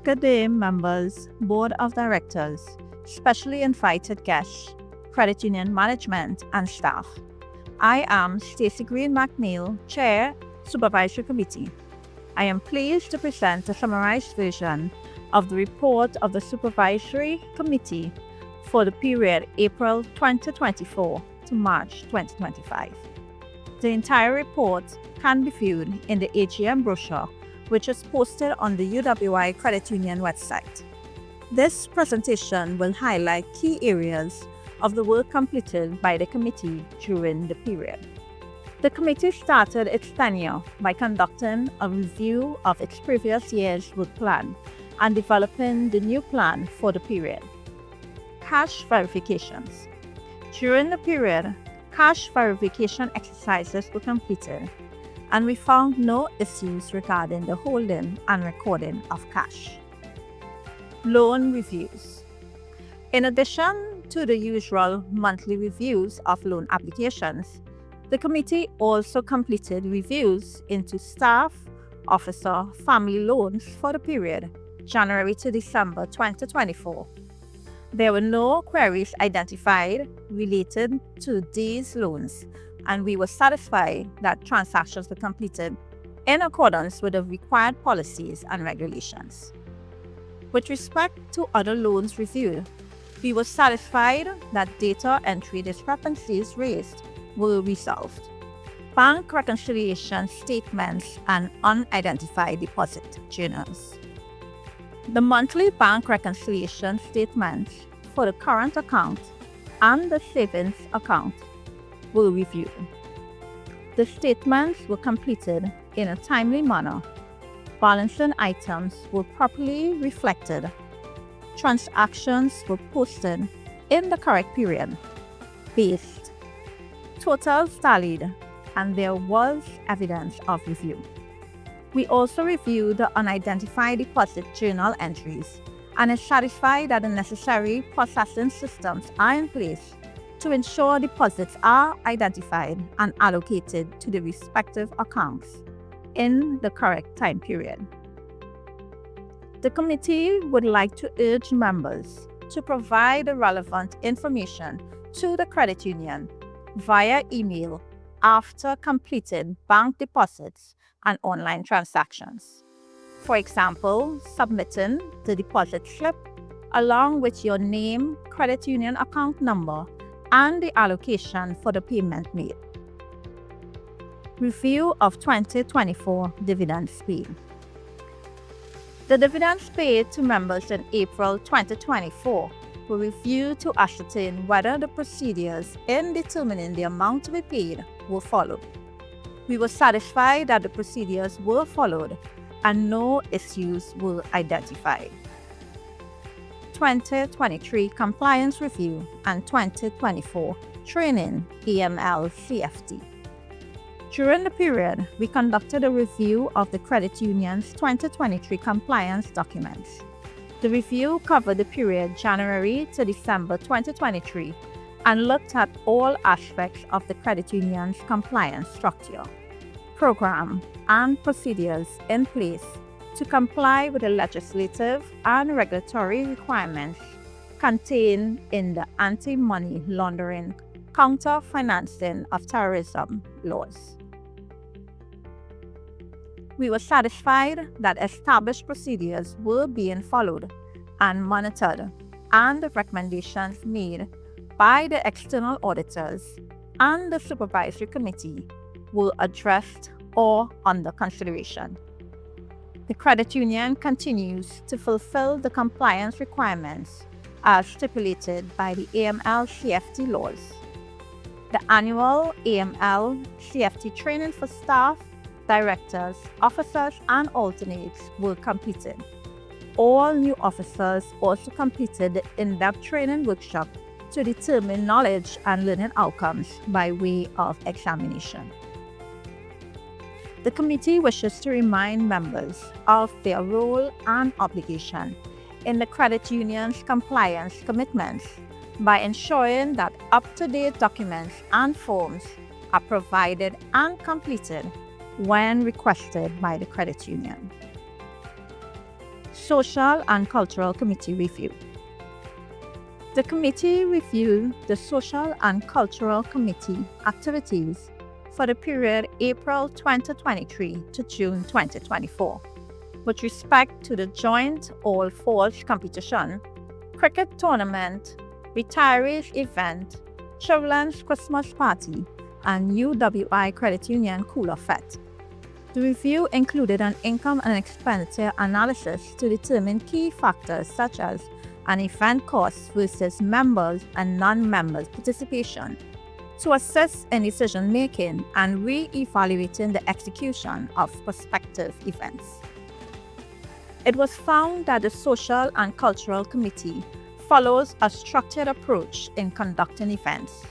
Good day, members, Board of Directors, specially invited guests, credit union management, and staff. I am Stacey Green McNeil, Chair, Supervisory Committee. I am pleased to present a summarized version of the report of the Supervisory Committee for the period April 2024 to March 2025. The entire report can be viewed in the AGM brochure, which is posted on the U.W.I Credit Union website. This presentation will highlight key areas of the work completed by the committee during the period. The committee started its tenure by conducting a review of its previous year's work plan and developing the new plan for the period. Cash verifications. During the period, cash verification exercises were completed, and we found no issues regarding the holding and recording of cash. Loan reviews. In addition to the usual monthly reviews of loan applications, the committee also completed reviews into staff, officer, family loans for the period January to December 2024. There were no queries identified related to these loans, and we were satisfied that transactions were completed in accordance with the required policies and regulations. With respect to other loans reviewed, we were satisfied that data entry discrepancies raised were resolved. Bank reconciliation statements and unidentified deposit journals. The monthly bank reconciliation statements for the current account and the savings account were reviewed. The statements were completed in a timely manner. Balancing items were properly reflected. Transactions were posted in the correct period. Based. Totals tallied, and there was evidence of review. We also reviewed the unidentified deposit journal entries and is satisfied that the necessary processing systems are in place to ensure deposits are identified and allocated to the respective accounts in the correct time period. The committee would like to urge members to provide the relevant information to the credit union via email after completed bank deposits and online transactions. For example, submitting the deposit slip along with your name, credit union account number, and the allocation for the payment made. Review of 2024 dividends paid. The dividends paid to members in April 2024 were reviewed to ascertain whether the procedures in determining the amount to be paid were followed. We were satisfied that the procedures were followed and no issues were identified. 2023 Compliance Review and 2024 Training AML CFT. During the period, we conducted a review of the credit union's 2023 compliance documents. The review covered the period January to December 2023 and looked at all aspects of the credit union's compliance structure, program, and procedures in place to comply with the legislative and regulatory requirements contained in the Anti-Money Laundering, Counter-Financing of Terrorism laws. We were satisfied that established procedures were being followed and monitored, and the recommendations made by the external auditors and the Supervisory Committee were addressed or under consideration. The credit union continues to fulfill the compliance requirements as stipulated by the AML-CFT laws. The annual AML-CFT training for staff, directors, officers, and alternates were completed. All new officers also completed the in-depth training workshop to determine knowledge and learning outcomes by way of examination. The committee wishes to remind members of their role and obligation in the credit union's compliance commitments by ensuring that up-to-date documents and forms are provided and completed when requested by the credit union. Social and Cultural Committee Review. The committee reviewed the Social and Cultural Committee activities for the period April 2023 to June 2024, with respect to the joint All Falls competition, cricket tournament, retirees event, children's Christmas party, and U.W.I Credit Union Cooler Fete. The review included an income and expenditure analysis to determine key factors such as an event cost versus members and non-members participation, to assist in decision-making and re-evaluating the execution of prospective events. It was found that the Social and Cultural Committee follows a structured approach in conducting events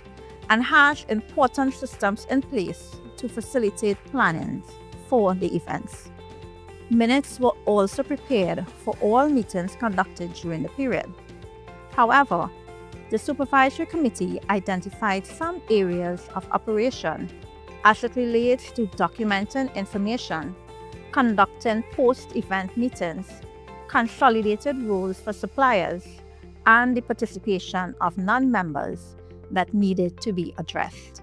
and has important systems in place to facilitate planning for the events. Minutes were also prepared for all meetings conducted during the period. However, the Supervisory Committee identified some areas of operation as it relates to documenting information, conducting post-event meetings, consolidated rules for suppliers, and the participation of non-members that needed to be addressed.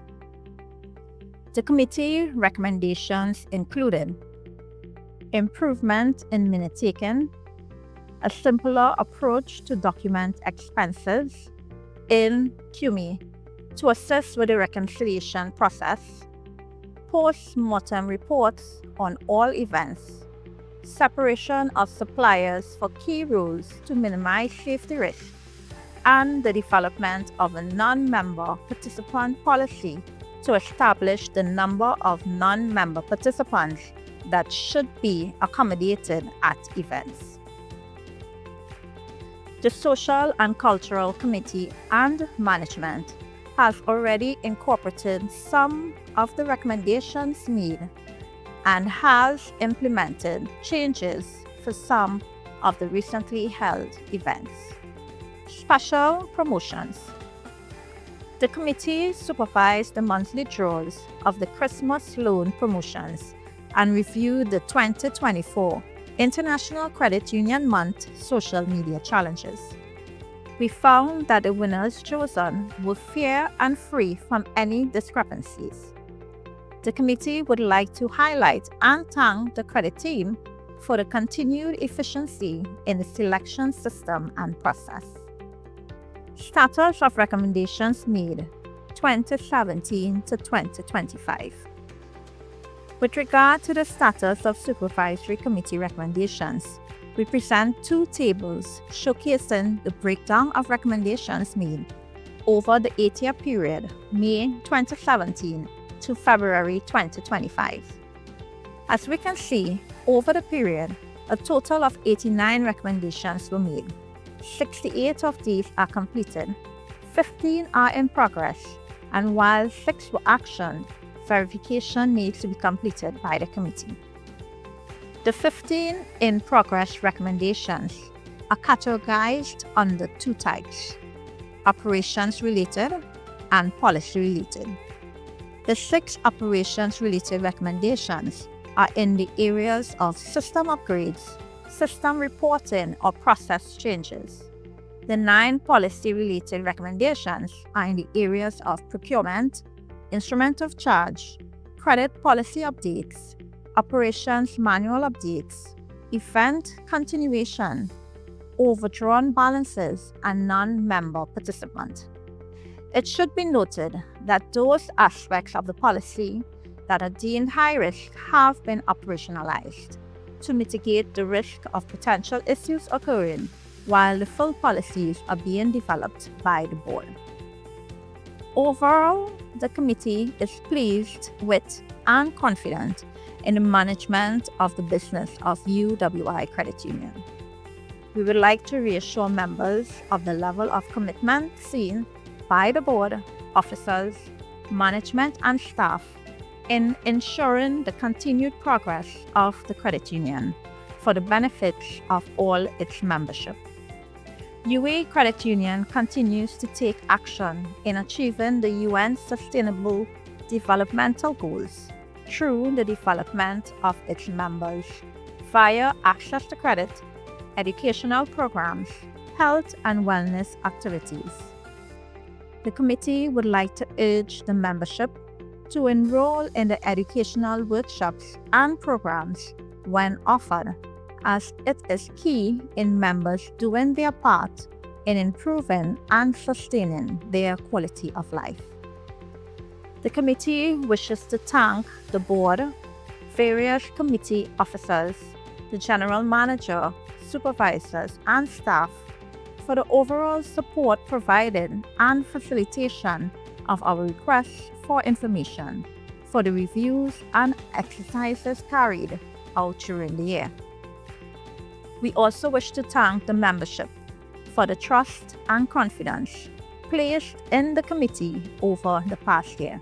The committee recommendations included improvement in minute taking, a simpler approach to document expenses in QME to assist with the reconciliation process, post-mortem reports on all events, separation of suppliers for key rules to minimize safety risk, and the development of a non-member participant policy to establish the number of non-member participants that should be accommodated at events. The Social and Cultural Committee and management has already incorporated some of the recommendations made and has implemented changes for some of the recently held events. Special promotions. The committee supervised the monthly draws of the Christmas loan promotions and reviewed the 2024 International Credit Union Month social media challenges. We found that the winners chosen were fair and free from any discrepancies. The committee would like to highlight and thank the credit team for the continued efficiency in the selection system and process. Status of recommendations made 2017 to 2025. With regard to the status of Supervisory Committee recommendations, we present two tables showcasing the breakdown of recommendations made over the 8-year period, May 2017 to February 2025. As we can see, over the period, a total of 89 recommendations were made. 68 of these are completed, 15 are in progress, and while 6 were actioned, verification needs to be completed by the committee. The 15 in progress recommendations are categorized under 2 types: operations related and policy related. The 6 operations related recommendations are in the areas of system upgrades, system reporting or process changes. The 9 policy related recommendations are in the areas of procurement, instrument of charge, credit policy updates, operations manual updates, event continuation, overdrawn balances, and non-member participant. It should be noted that those aspects of the policy that are deemed high risk have been operationalized to mitigate the risk of potential issues occurring while the full policies are being developed by the board. Overall, the committee is pleased with and confident in the management of the business of U.W.I Credit Union. We would like to reassure members of the level of commitment seen by the board, officers, management, and staff in ensuring the continued progress of the credit union for the benefits of all its membership. U.W.I Credit Union continues to take action in achieving the UN Sustainable Developmental Goals through the development of its members via access to credit, educational programs, health and wellness activities. The committee would like to urge the membership to enroll in the educational workshops and programs when offered, as it is key in members doing their part in improving and sustaining their quality of life. The committee wishes to thank the board, various committee officers, the general manager, supervisors, and staff for the overall support provided and facilitation of our requests for information for the reviews and exercises carried out during the year. We also wish to thank the membership for the trust and confidence placed in the committee over the past year.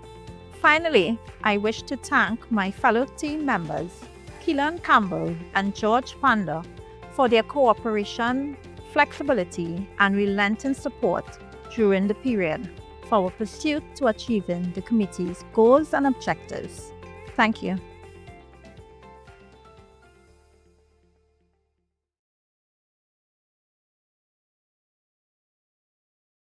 Finally, I wish to thank my fellow team members, Keelan Campbell and George Panda, for their cooperation, flexibility, and relentless support during the period for our pursuit to achieving the committee's goals and objectives. Thank you.